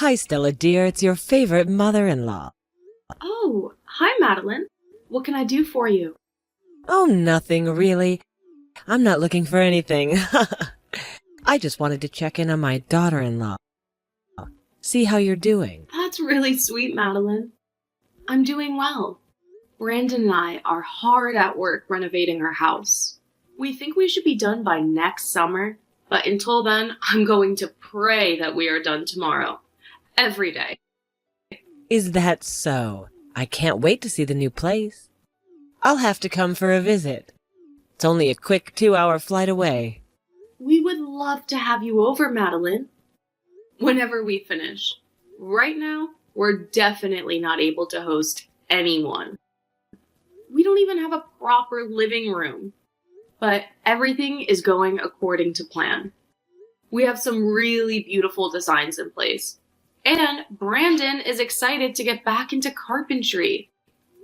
Hi, Stella dear, it's your favorite mother-in-law. Oh, hi, Madeline. What can I do for you? Oh, nothing, really. I'm not looking for anything. I just wanted to check in on my daughter-in-law. See how you're doing. That's really sweet, Madeline. I'm doing well. Brandon and I are hard at work renovating our house. We think we should be done by next summer, but until then, I'm going to pray that we are done tomorrow. Every day. Is that so? I can't wait to see the new place. I'll have to come for a visit. It's only a quick 2-hour flight away. We would love to have you over, Madeline. Whenever we finish. Right now, we're definitely not able to host anyone. We don't even have a proper living room. But everything is going according to plan. We have some really beautiful designs in place. And Brandon is excited to get back into carpentry.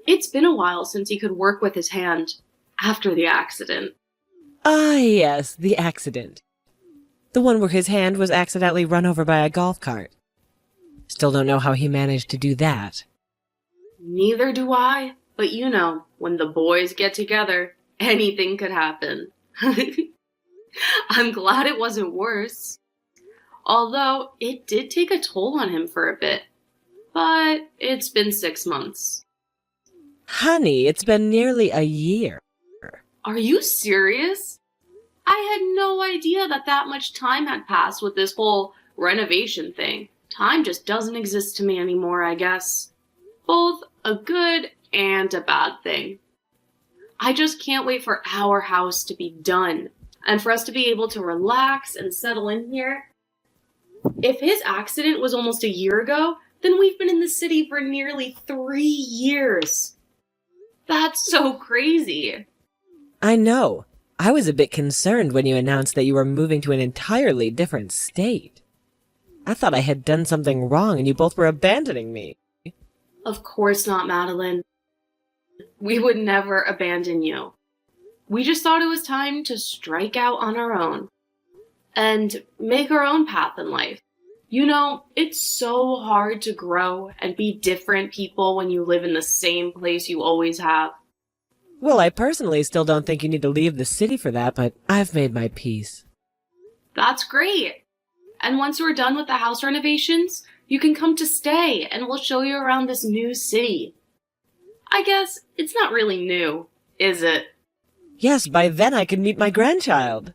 It's been a while since he could work with his hand after the accident. Ah, yes, the accident. The one where his hand was accidentally run over by a golf cart. Still don't know how he managed to do that. Neither do I, but you know, when the boys get together, anything could happen. I'm glad it wasn't worse. Although, it did take a toll on him for a bit. But it's been 6 months. Honey, it's been nearly a year. Are you serious? I had no idea that much time had passed with this whole renovation thing. Time just doesn't exist to me anymore, I guess. Both a good and a bad thing. I just can't wait for our house to be done and for us to be able to relax and settle in here. If his accident was almost a year ago, then we've been in the city for nearly 3 years. That's so crazy. I know. I was a bit concerned when you announced that you were moving to an entirely different state. I thought I had done something wrong and you both were abandoning me. Of course not, Madeline. We would never abandon you. We just thought it was time to strike out on our own and make our own path in life. You know, it's so hard to grow and be different people when you live in the same place you always have. Well, I personally still don't think you need to leave the city for that, but I've made my peace. That's great. And once we're done with the house renovations, you can come to stay and we'll show you around this new city. I guess it's not really new, is it? Yes, by then I can meet my grandchild.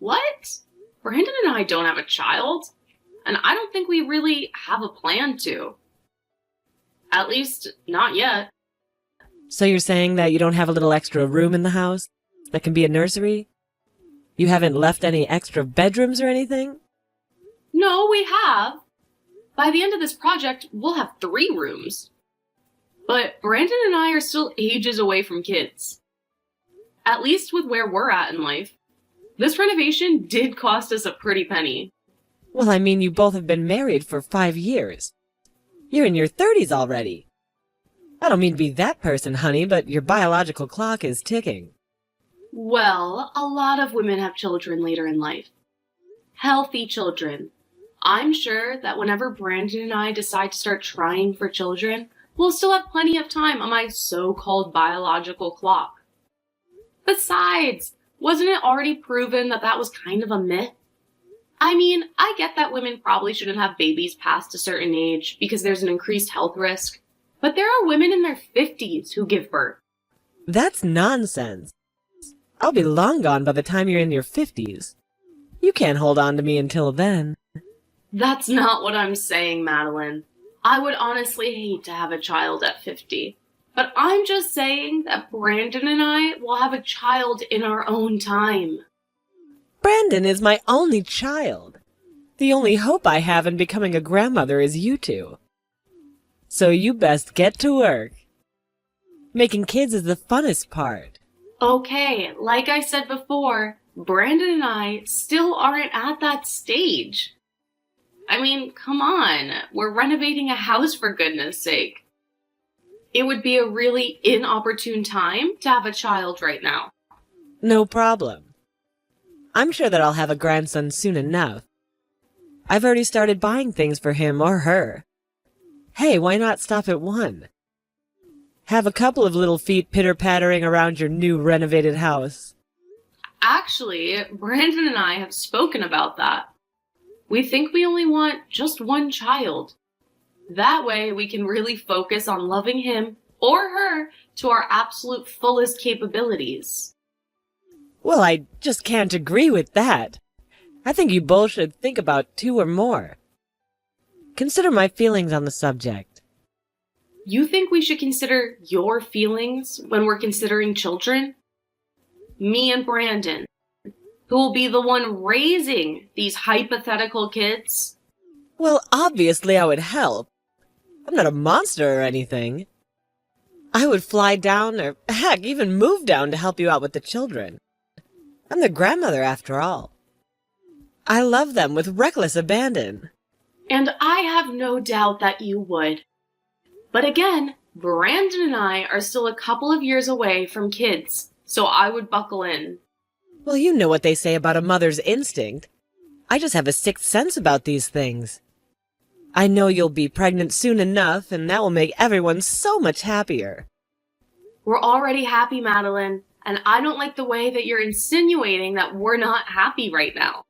What? Brandon and I don't have a child, and I don't think we really have a plan to. At least, not yet. So you're saying that you don't have a little extra room in the house that can be a nursery? You haven't left any extra bedrooms or anything? No, we have. By the end of this project, we'll have 3 rooms. But Brandon and I are still ages away from kids. At least with where we're at in life. This renovation did cost us a pretty penny. Well, I mean, you both have been married for 5 years. You're in your 30s already. I don't mean to be that person, honey, but your biological clock is ticking. Well, a lot of women have children later in life. Healthy children. I'm sure that whenever Brandon and I decide to start trying for children, we'll still have plenty of time on my so-called biological clock. Besides, wasn't it already proven that was kind of a myth? I mean, I get that women probably shouldn't have babies past a certain age because there's an increased health risk, but there are women in their 50s who give birth. That's nonsense. I'll be long gone by the time you're in your 50s. You can't hold on to me until then. That's not what I'm saying, Madeline. I would honestly hate to have a child at 50. But I'm just saying that Brandon and I will have a child in our own time. Brandon is my only child. The only hope I have in becoming a grandmother is you two. So you best get to work. Making kids is the funnest part. Okay, like I said before, Brandon and I still aren't at that stage. I mean, come on, we're renovating a house for goodness sake. It would be a really inopportune time to have a child right now. No problem. I'm sure that I'll have a grandson soon enough. I've already started buying things for him or her. Hey, why not stop at one? Have a couple of little feet pitter-pattering around your new renovated house. Actually, Brandon and I have spoken about that. We think we only want just one child. That way we can really focus on loving him or her to our absolute fullest capabilities. Well, I just can't agree with that. I think you both should think about 2 or more. Consider my feelings on the subject. You think we should consider your feelings when we're considering children? Me and Brandon, who will be the one raising these hypothetical kids? Well, obviously I would help. I'm not a monster or anything. I would fly down or, heck, even move down to help you out with the children. I'm their grandmother after all. I love them with reckless abandon. And I have no doubt that you would. But again, Brandon and I are still a couple of years away from kids, so I would buckle in. Well, you know what they say about a mother's instinct. I just have a sixth sense about these things. I know you'll be pregnant soon enough, and that will make everyone so much happier. We're already happy, Madeline, and I don't like the way that you're insinuating that we're not happy right now.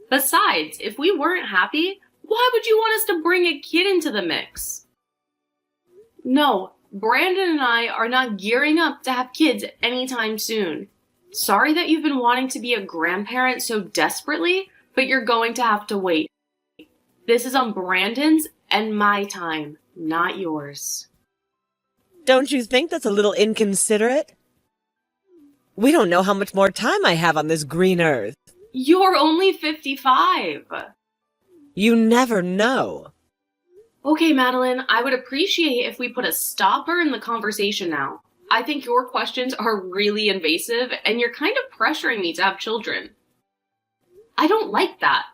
Besides, if we weren't happy, why would you want us to bring a kid into the mix? No, Brandon and I are not gearing up to have kids anytime soon. Sorry that you've been wanting to be a grandparent so desperately, but you're going to have to wait. This is on Brandon's and my time, not yours. Don't you think that's a little inconsiderate? We don't know how much more time I have on this green earth. You're only 55. You never know. Okay, Madeline, I would appreciate if we put a stopper in the conversation now. I think your questions are really invasive, and you're kind of pressuring me to have children. I don't like that.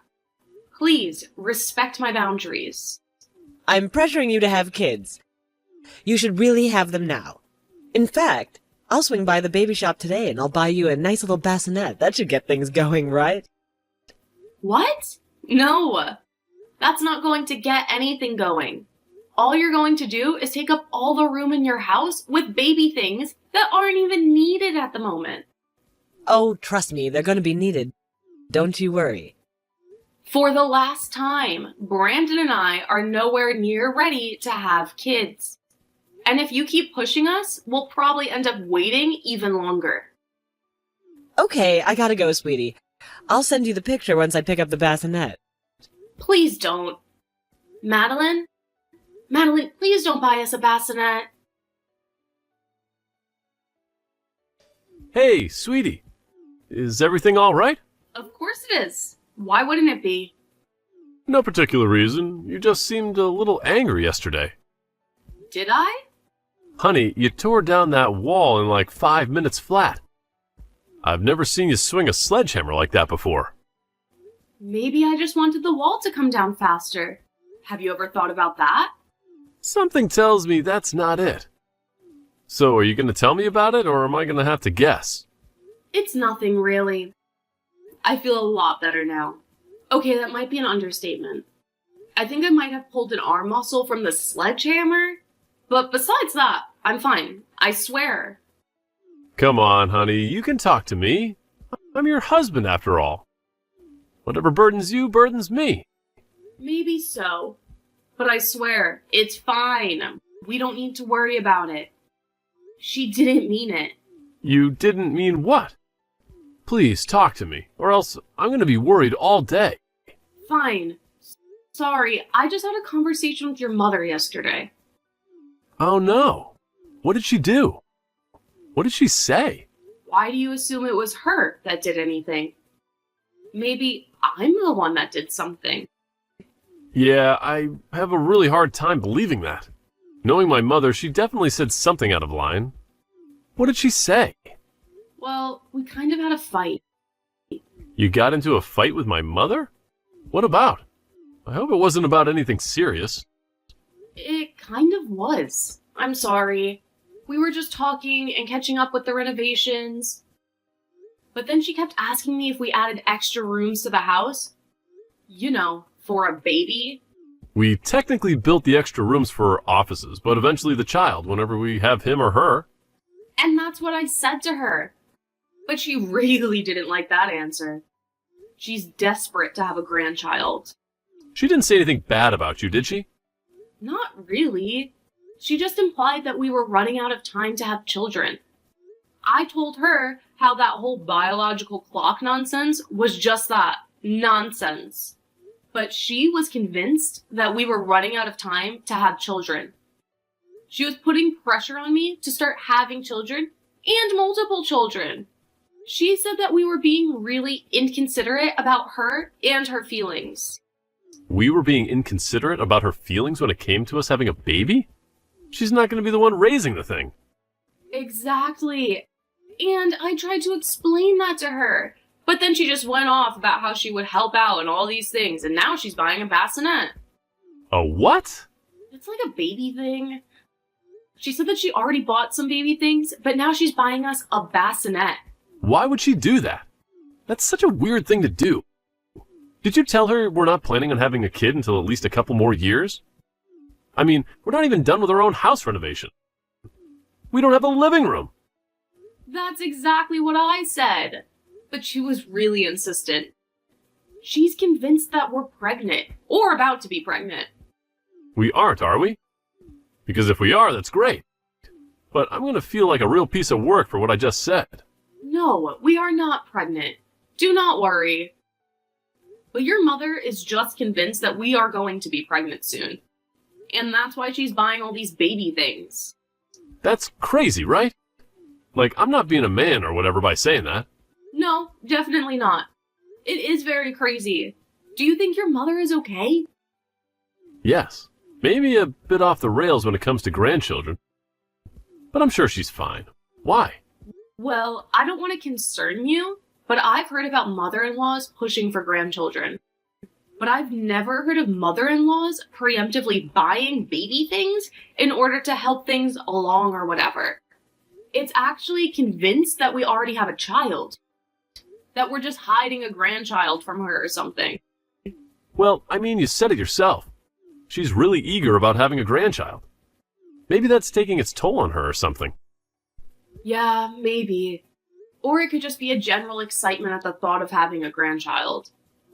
Please, respect my boundaries. I'm pressuring you to have kids. You should really have them now. In fact, I'll swing by the baby shop today and I'll buy you a nice little bassinet. That should get things going, right? What? No. That's not going to get anything going. All you're going to do is take up all the room in your house with baby things that aren't even needed at the moment. Oh, trust me, they're going to be needed. Don't you worry. For the last time, Brandon and I are nowhere near ready to have kids. And if you keep pushing us, we'll probably end up waiting even longer. Okay, I gotta go, sweetie. I'll send you the picture once I pick up the bassinet. Please don't. Madeline, please don't buy us a bassinet. Hey, sweetie. Is everything all right? Of course it is. Why wouldn't it be? No particular reason. You just seemed a little angry yesterday. Did I? Honey, you tore down that wall in like 5 minutes flat. I've never seen you swing a sledgehammer like that before. Maybe I just wanted the wall to come down faster. Have you ever thought about that? Something tells me that's not it. So are you going to tell me about it, or am I going to have to guess? It's nothing really. I feel a lot better now. Okay, that might be an understatement. I think I might have pulled an arm muscle from the sledgehammer, but besides that, I'm fine. I swear. Come on, honey, you can talk to me. I'm your husband, after all. Whatever burdens you burdens me. Maybe so, but I swear, it's fine. We don't need to worry about it. She didn't mean it. You didn't mean what? Please talk to me, or else I'm going to be worried all day. Fine. Sorry, I just had a conversation with your mother yesterday. Oh no. What did she do? What did she say? Why do you assume it was her that did anything? Maybe I'm the one that did something. Yeah, I have a really hard time believing that. Knowing my mother, she definitely said something out of line. What did she say? Well, we kind of had a fight. You got into a fight with my mother? What about? I hope it wasn't about anything serious. It kind of was. I'm sorry. We were just talking and catching up with the renovations. But then she kept asking me if we added extra rooms to the house. You know, For a baby? We technically built the extra rooms for offices, but eventually the child, whenever we have him or her. And that's what I said to her. But she really didn't like that answer. She's desperate to have a grandchild. She didn't say anything bad about you, did she? Not really. She just implied that we were running out of time to have children. I told her how that whole biological clock nonsense was just that, nonsense. But she was convinced that we were running out of time to have children. She was putting pressure on me to start having children, and multiple children. She said that we were being really inconsiderate about her and her feelings. We were being inconsiderate about her feelings when it came to us having a baby? She's not going to be the one raising the thing. Exactly. And I tried to explain that to her. But then she just went off about how she would help out and all these things, and now she's buying a bassinet. A what? It's like a baby thing. She said that she already bought some baby things, but now she's buying us a bassinet. Why would she do that? That's such a weird thing to do. Did you tell her we're not planning on having a kid until at least a couple more years? I mean, we're not even done with our own house renovation. We don't have a living room. That's exactly what I said. But she was really insistent. She's convinced that we're pregnant, or about to be pregnant. We aren't, are we? Because if we are, that's great. But I'm going to feel like a real piece of work for what I just said. No, we are not pregnant. Do not worry. But your mother is just convinced that we are going to be pregnant soon. And that's why she's buying all these baby things. That's crazy, right? Like, I'm not being a man or whatever by saying that. No, definitely not. It is very crazy. Do you think your mother is okay? Yes. Maybe a bit off the rails when it comes to grandchildren. But I'm sure she's fine. Why? Well, I don't want to concern you, but I've heard about mother-in-laws pushing for grandchildren. But I've never heard of mother-in-laws preemptively buying baby things in order to help things along or whatever. It's actually convinced that we already have a child. That we're just hiding a grandchild from her or something. Well, I mean, you said it yourself. She's really eager about having a grandchild. Maybe that's taking its toll on her or something. Yeah, maybe. Or it could just be a general excitement at the thought of having a grandchild.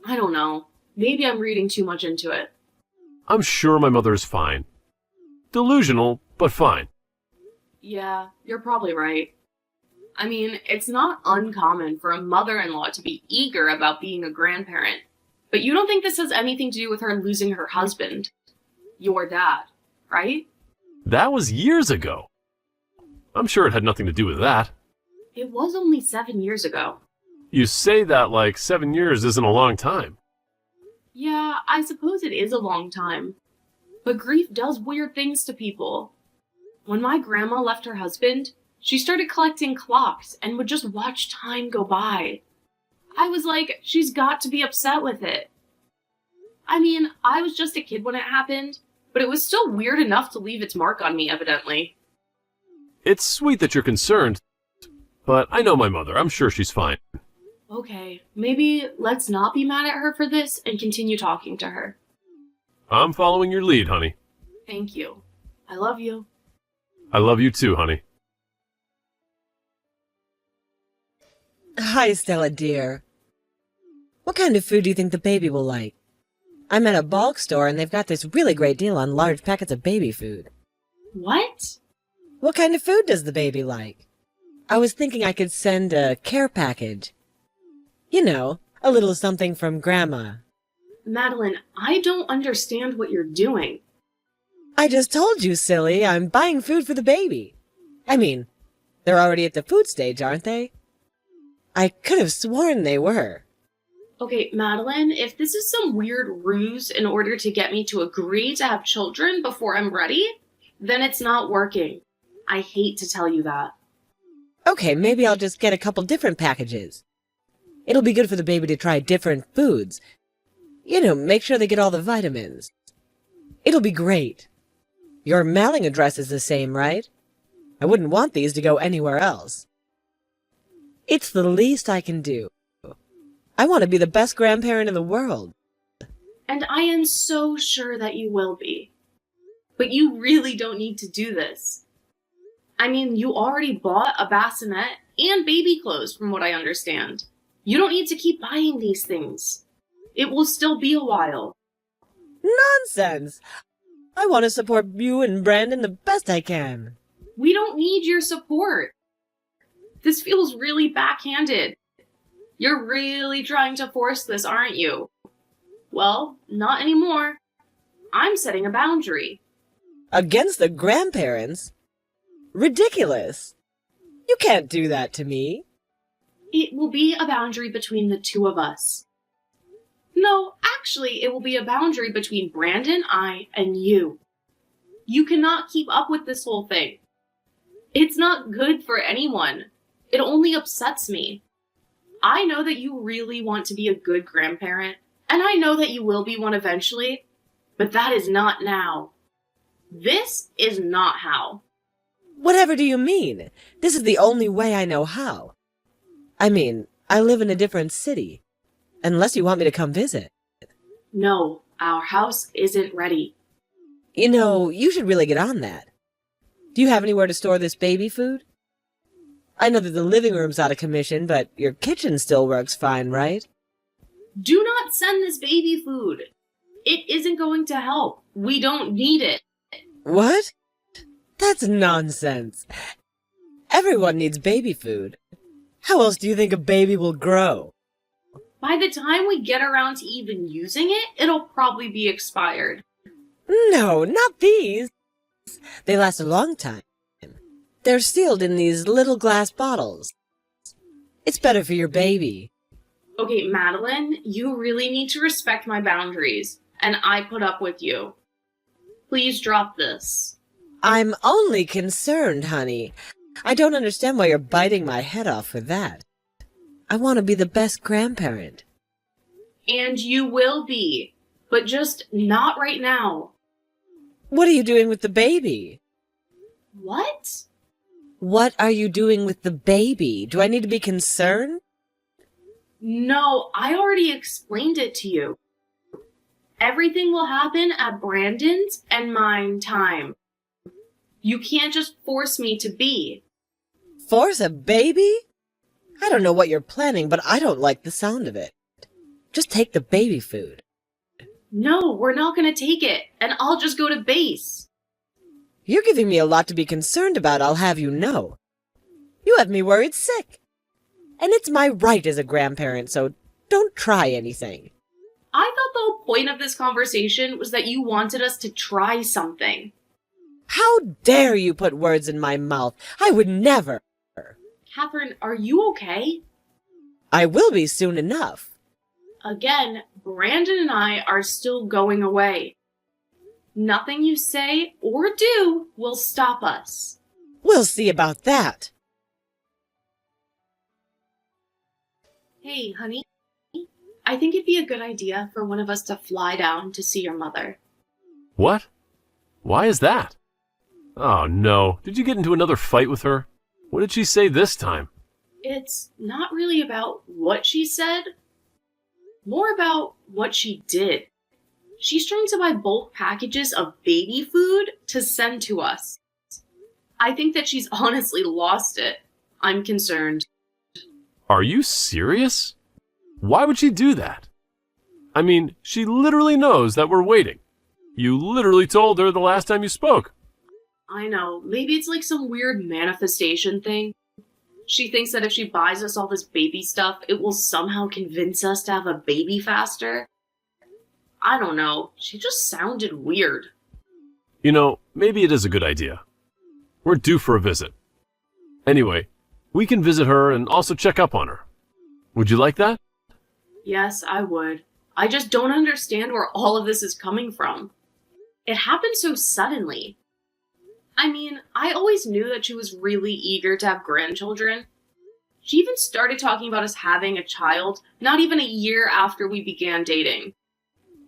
I don't know. Maybe I'm reading too much into it. I'm sure my mother is fine. Delusional, but fine. Yeah, you're probably right. I mean, it's not uncommon for a mother-in-law to be eager about being a grandparent. But you don't think this has anything to do with her losing her husband? Your dad, right? That was years ago. I'm sure it had nothing to do with that. It was only 7 years ago. You say that like 7 years isn't a long time. Yeah, I suppose it is a long time. But grief does weird things to people. When my grandma left her husband, she started collecting clocks and would just watch time go by. I was like, she's got to be upset with it. I mean, I was just a kid when it happened, but it was still weird enough to leave its mark on me, evidently. It's sweet that you're concerned, but I know my mother. I'm sure she's fine. Okay, maybe let's not be mad at her for this and continue talking to her. I'm following your lead, honey. Thank you. I love you. I love you too, honey. Hi, Stella dear. What kind of food do you think the baby will like? I'm at a bulk store and they've got this really great deal on large packets of baby food. What? What kind of food does the baby like? I was thinking I could send a care package. You know, a little something from Grandma. Madeline, I don't understand what you're doing. I just told you, silly, I'm buying food for the baby. I mean, they're already at the food stage, aren't they? I could have sworn they were. Okay, Madeline, if this is some weird ruse in order to get me to agree to have children before I'm ready, then it's not working. I hate to tell you that. Okay, maybe I'll just get a couple different packages. It'll be good for the baby to try different foods. You know, make sure they get all the vitamins. It'll be great. Your mailing address is the same, right? I wouldn't want these to go anywhere else. It's the least I can do. I want to be the best grandparent in the world. And I am so sure that you will be. But you really don't need to do this. I mean, you already bought a bassinet and baby clothes, from what I understand. You don't need to keep buying these things. It will still be a while. Nonsense! I want to support you and Brandon the best I can. We don't need your support. This feels really backhanded. You're really trying to force this, aren't you? Well, not anymore. I'm setting a boundary. Against the grandparents? Ridiculous! You can't do that to me. It will be a boundary between the two of us. No, actually, it will be a boundary between Brandon, I, and you. You cannot keep up with this whole thing. It's not good for anyone. It only upsets me. I know that you really want to be a good grandparent, and I know that you will be one eventually, but that is not now. This is not how. Whatever do you mean? This is the only way I know how. I mean, I live in a different city. Unless you want me to come visit. No, our house isn't ready. You know, you should really get on that. Do you have anywhere to store this baby food? I know that the living room's out of commission, but your kitchen still works fine, right? Do not send this baby food. It isn't going to help. We don't need it. What? That's nonsense. Everyone needs baby food. How else do you think a baby will grow? By the time we get around to even using it, it'll probably be expired. No, not these. They last a long time. They're sealed in these little glass bottles. It's better for your baby. Okay, Madeline, you really need to respect my boundaries, and I put up with you. Please drop this. I'm only concerned, honey. I don't understand why you're biting my head off for that. I want to be the best grandparent. And you will be, but just not right now. What are you doing with the baby? What? What are you doing with the baby? Do I need to be concerned? No, I already explained it to you. Everything will happen at Brandon's and mine time. You can't just force me to be. Force a baby? I don't know what you're planning, but I don't like the sound of it. Just take the baby food. No, we're not going to take it, and I'll just go to base. You're giving me a lot to be concerned about, I'll have you know. You have me worried sick. And it's my right as a grandparent, so don't try anything. I thought the whole point of this conversation was that you wanted us to try something. How dare you put words in my mouth? I would never. Catherine, are you okay? I will be soon enough. Again, Brandon and I are still going away. Nothing you say or do will stop us. We'll see about that. Hey, honey, I think it'd be a good idea for one of us to fly down to see your mother. What? Why is that? Oh no, did you get into another fight with her? What did she say this time? It's not really about what she said, more about what she did. She's trying to buy bulk packages of baby food to send to us. I think that she's honestly lost it. I'm concerned. Are you serious? Why would she do that? I mean, she literally knows that we're waiting. You literally told her the last time you spoke. I know, maybe it's like some weird manifestation thing. She thinks that if she buys us all this baby stuff, it will somehow convince us to have a baby faster. I don't know, she just sounded weird. You know, maybe it is a good idea. We're due for a visit. Anyway, we can visit her and also check up on her. Would you like that? Yes, I would. I just don't understand where all of this is coming from. It happened so suddenly. I mean, I always knew that she was really eager to have grandchildren. She even started talking about us having a child not even a year after we began dating.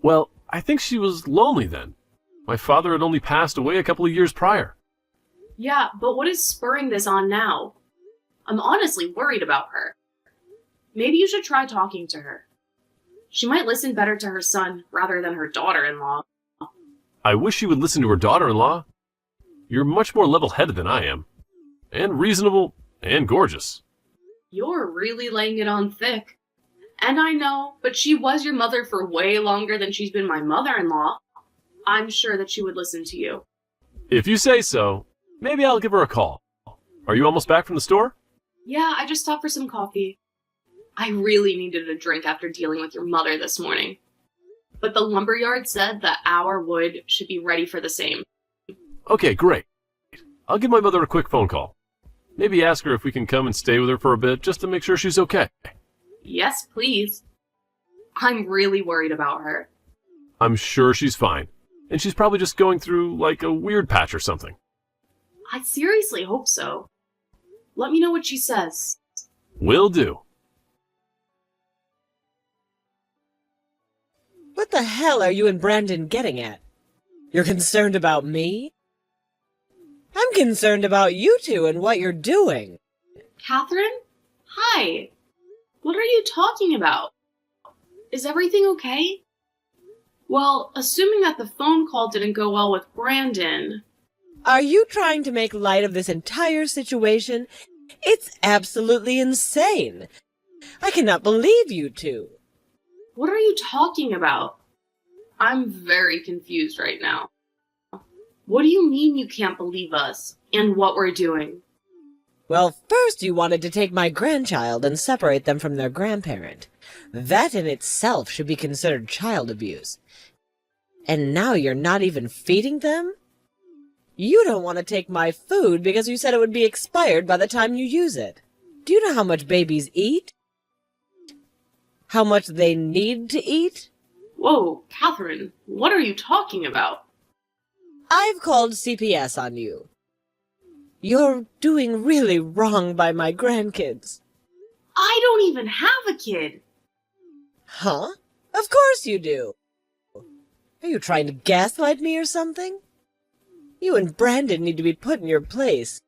Well, I think she was lonely then. My father had only passed away a couple of years prior. Yeah, but what is spurring this on now? I'm honestly worried about her. Maybe you should try talking to her. She might listen better to her son rather than her daughter-in-law. I wish she would listen to her daughter-in-law. You're much more level-headed than I am. And reasonable and gorgeous. You're really laying it on thick. And I know, but she was your mother for way longer than she's been my mother-in-law. I'm sure that she would listen to you. If you say so, maybe I'll give her a call. Are you almost back from the store? Yeah, I just stopped for some coffee. I really needed a drink after dealing with your mother this morning. But the lumberyard said that our wood should be ready for the same. Okay, great. I'll give my mother a quick phone call. Maybe ask her if we can come and stay with her for a bit just to make sure she's okay. Yes, please. I'm really worried about her. I'm sure she's fine. And she's probably just going through, like, a weird patch or something. I seriously hope so. Let me know what she says. Will do. What the hell are you and Brandon getting at? You're concerned about me? I'm concerned about you two and what you're doing. Catherine? Hi. What are you talking about? Is everything okay? Well, assuming that the phone call didn't go well with Brandon... Are you trying to make light of this entire situation? It's absolutely insane. I cannot believe you two. What are you talking about? I'm very confused right now. What do you mean you can't believe us and what we're doing? Well, first you wanted to take my grandchild and separate them from their grandparent. That in itself should be considered child abuse. And now you're not even feeding them? You don't want to take my food because you said it would be expired by the time you use it. Do you know how much babies eat? How much they need to eat? Whoa, Catherine, what are you talking about? I've called CPS on you. You're doing really wrong by my grandkids. I don't even have a kid. Huh? Of course you do. Are you trying to gaslight me or something? You and Brandon need to be put in your place.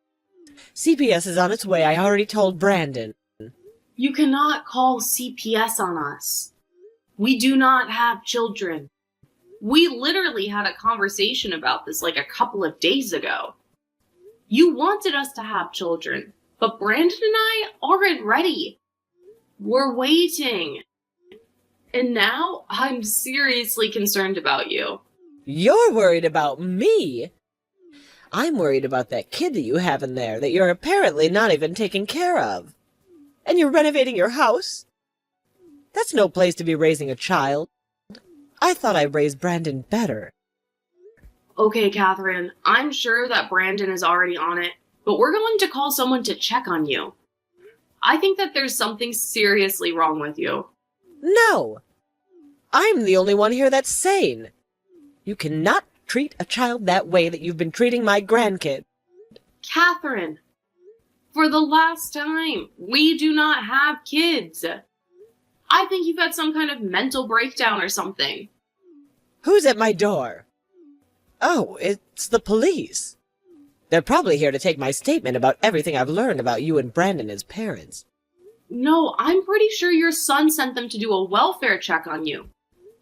CPS is on its way. I already told Brandon. You cannot call CPS on us. We do not have children. We literally had a conversation about this like a couple of days ago. You wanted us to have children, but Brandon and I aren't ready. We're waiting. And now I'm seriously concerned about you. You're worried about me? I'm worried about that kid that you have in there that you're apparently not even taking care of. And you're renovating your house? That's no place to be raising a child. I thought I raised Brandon better. Okay, Catherine, I'm sure that Brandon is already on it, but we're going to call someone to check on you. I think that there's something seriously wrong with you. No! I'm the only one here that's sane. You cannot treat a child that way that you've been treating my grandkid. Catherine, for the last time, we do not have kids. I think you've had some kind of mental breakdown or something. Who's at my door? Oh, it's the police. They're probably here to take my statement about everything I've learned about you and Brandon as parents. No, I'm pretty sure your son sent them to do a welfare check on you.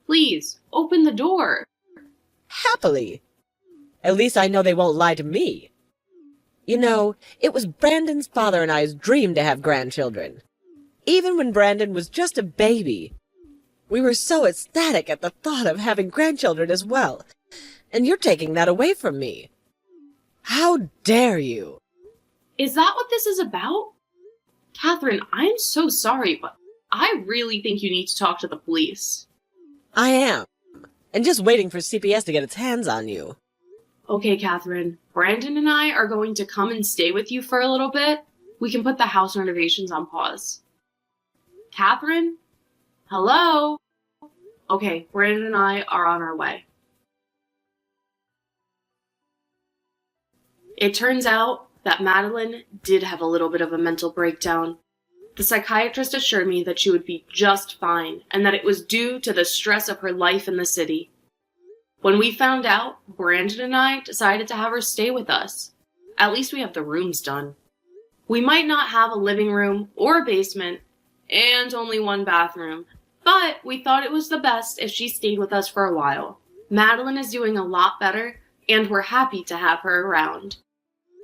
Please, open the door. Happily. At least I know they won't lie to me. You know, it was Brandon's father and I's dream to have grandchildren. Even when Brandon was just a baby. We were so ecstatic at the thought of having grandchildren as well. And you're taking that away from me. How dare you? Is that what this is about? Catherine, I'm so sorry, but I really think you need to talk to the police. I am. And just waiting for CPS to get its hands on you. Okay, Catherine. Brandon and I are going to come and stay with you for a little bit. We can put the house renovations on pause. Catherine? Hello? Okay, Brandon and I are on our way. It turns out that Madeline did have a little bit of a mental breakdown. The psychiatrist assured me that she would be just fine and that it was due to the stress of her life in the city. When we found out, Brandon and I decided to have her stay with us. At least we have the rooms done. We might not have a living room or a basement and only one bathroom, But we thought it was the best if she stayed with us for a while. Madeline is doing a lot better, and we're happy to have her around.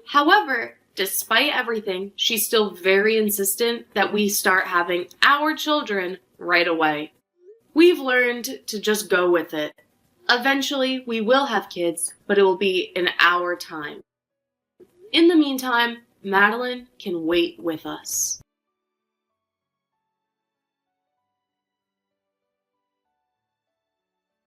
However, despite everything, she's still very insistent that we start having our children right away. We've learned to just go with it. Eventually, we will have kids, but it will be in our time. In the meantime, Madeline can wait with us.